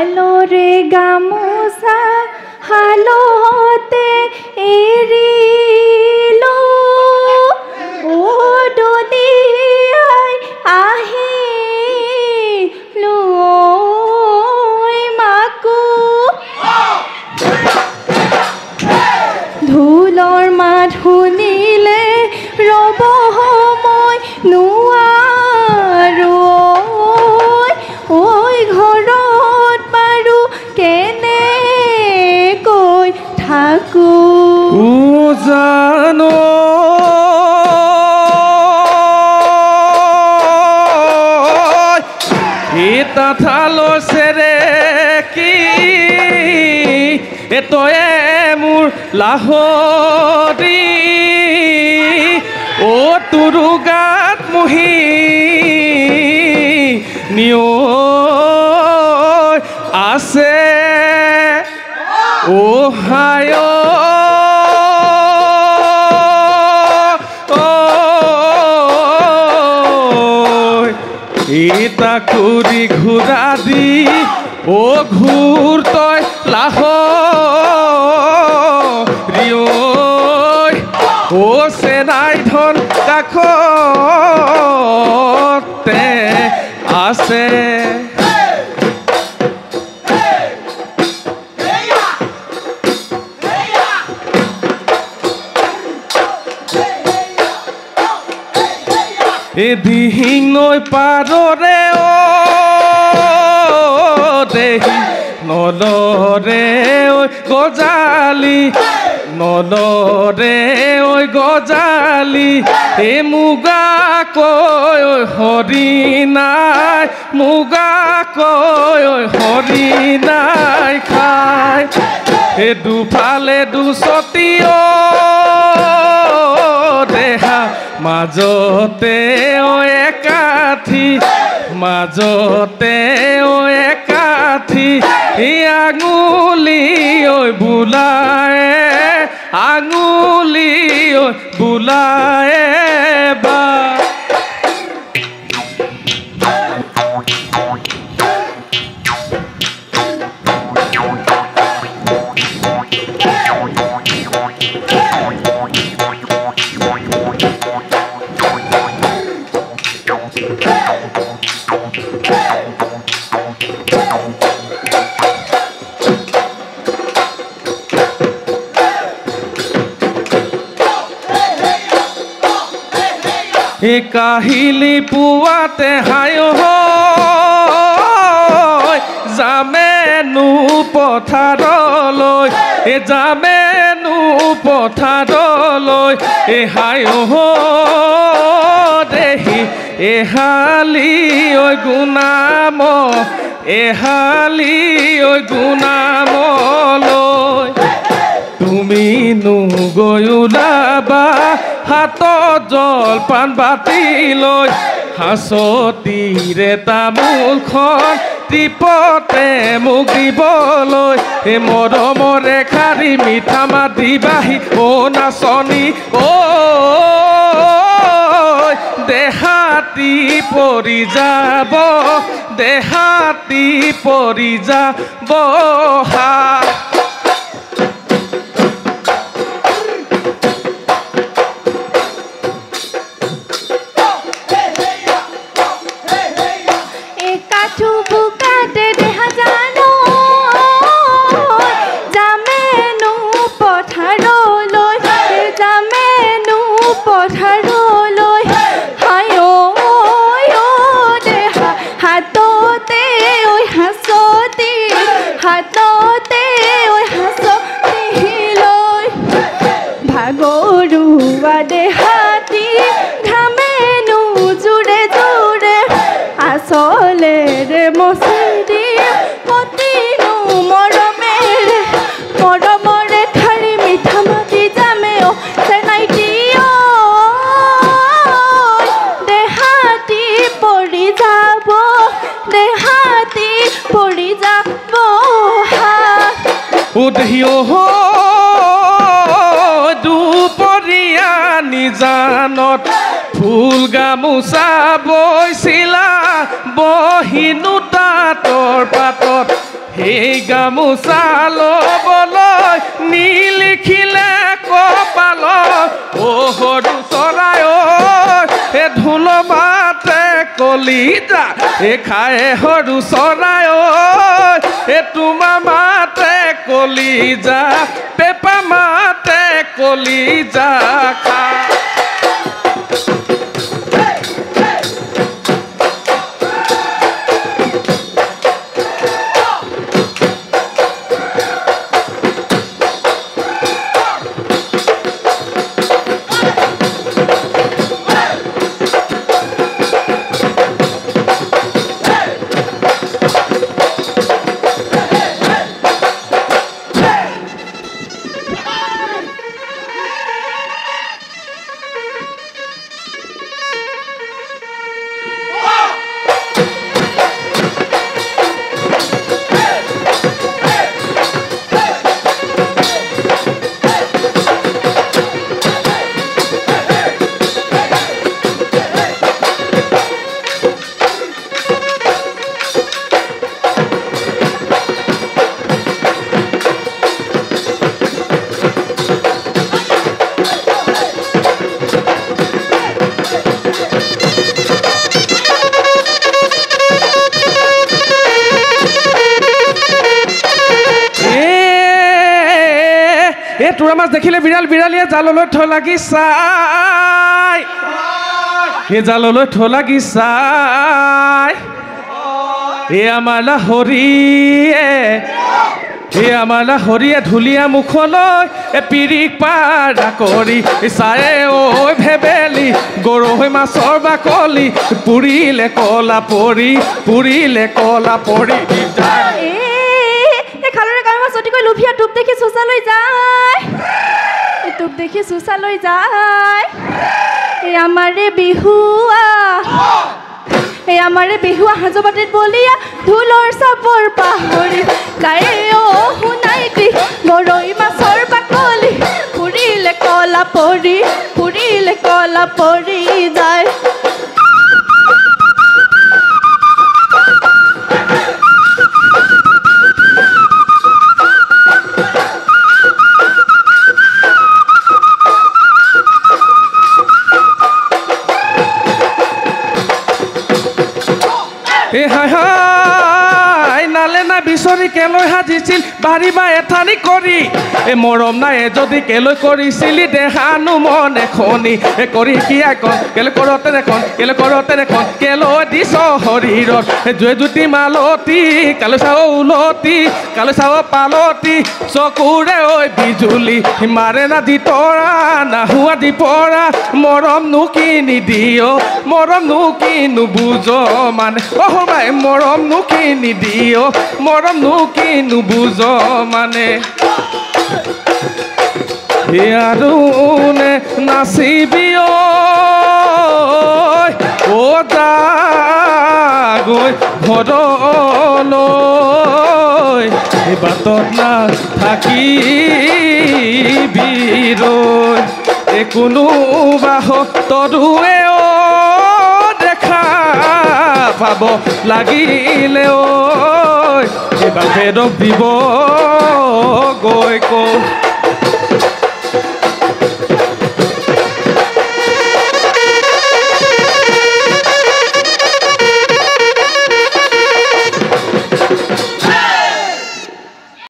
হালৰে গামোচা হালতে এৰিলো দলিয়াই আহিলো মাকো ঢোলৰ মাত শুনিলে ৰ'ব মই নোৱাৰো ঐ ঘৰত বাৰু কেনেকৈ থাকো জানো এটা থালো সেৰে কি এতয়ে মোৰ লাহৰি ও তোৰো গাত মুহি নিও আছে ও হায় এটা কুৰি ঘূৰা দি ও ঘূৰ তই লাহৰি ও চেনাই ধন কাষতে আছে দিহিং নৈ পাৰৰে দেহি নলৰে ঐ গজালি নলৰে ঐ গজালি মুগাকৈ হৰি নাই মুগাকৈ হৰি নাই খাই দুফালে দুচতি দেহা মাজতে একাঠি মাজতে একাঠি আঙুলি বোলায় আঙুলি বোলায় বা কাহিলি পুৱাতে হায় যামেনো পথাৰলৈ যামেনো পথাৰলৈ হায় দেহি এহালি গুণাম এহালি গুণামলৈ তুমি গৈ ওলাবা হাতত জলপান বাতি লৈ হাঁচতিৰে তামোলখন টিপতে মোক দিবলৈ মৰমৰে খাৰি মিঠা মাত দিবাহি নাচনী দেহাতি পৰি যাব দেহাতি পৰি যাব দেহাতি ঘামেনো জোৰে জোৰে আচলেৰে মচি কতিনো মৰমেৰে মৰমৰে খাৰি মিঠা মাতি যামে চেনাইটি দেহাতি পৰি যাব দেহাতি পৰি যাব দুপৰীয়া নিজানত ফুল গামোচা বৈছিলা বহিনো তাঁতৰ পাতত সেই গামোচা ল'বলৈ নিলিখিলে কপালত অ সৰু চৰাই ঐ এ ঢোল মাতে কলিজা এ খায় সৰু চৰাই ঐ এ তোমাৰ মাতে কলিজা পেপা মাতে কলিজা খা তোৰা মাছ দেখিলে বিড়াল বিড়ালিয়ে জাললৈ থ লাগি চাই সেই জাললৈ থ লাগি চাই আমাৰ লাহৰীয়ে ঢুলীয়া মুখলৈ পিৰিক পাৰা কৰি চায়ে ঐ ভেবেলি গৰৈ মাছৰ বাকলি পুৰিলে কলা পৰি অতিকৈ লোভিয়া টোপ দেখি চুচালৈ যায় টোপ দেখি চুচালৈ যায় আমাৰে বিহুৱা হাজবাটিত বলিয়া ঢোলৰ চাপৰ পাহৰি গায়ে অ শুনাই দি গৰৈ মাছৰ বাকলি পুৰিলে কলা পৰি যায় নালে না বিচৰি কেলৈ সাজিছিল বাঢ়িবা এঠানি কৰি মৰম নাই যদি কেলৈ কৰিছিলি দেহানো মন এখনি কৰি কি এখন কেলৈ কৰোঁতে দেখোন কেলৈ দিছ শৰীৰত জুই মালতী কালৈ চাও পালতি চকুৰে ঐ বিজুলি মাৰে না দি তৰা নাহুৱা দি পৰা মৰমনো কি নিদিয় মৰমনো কি নুবুজ মানে অহবাই মৰমনো কি নিদিয় মৰমনো কি নুবুজ মানে আৰু নে নাচিবি ঐ গৈ ঘৰলৈ বাটত না থাকিবি ৰৈ কোনো বাহ তৰুৱে দেখা পাব লাগিলে ঐ এইবাৰ বেদক দিব গৈ কৈ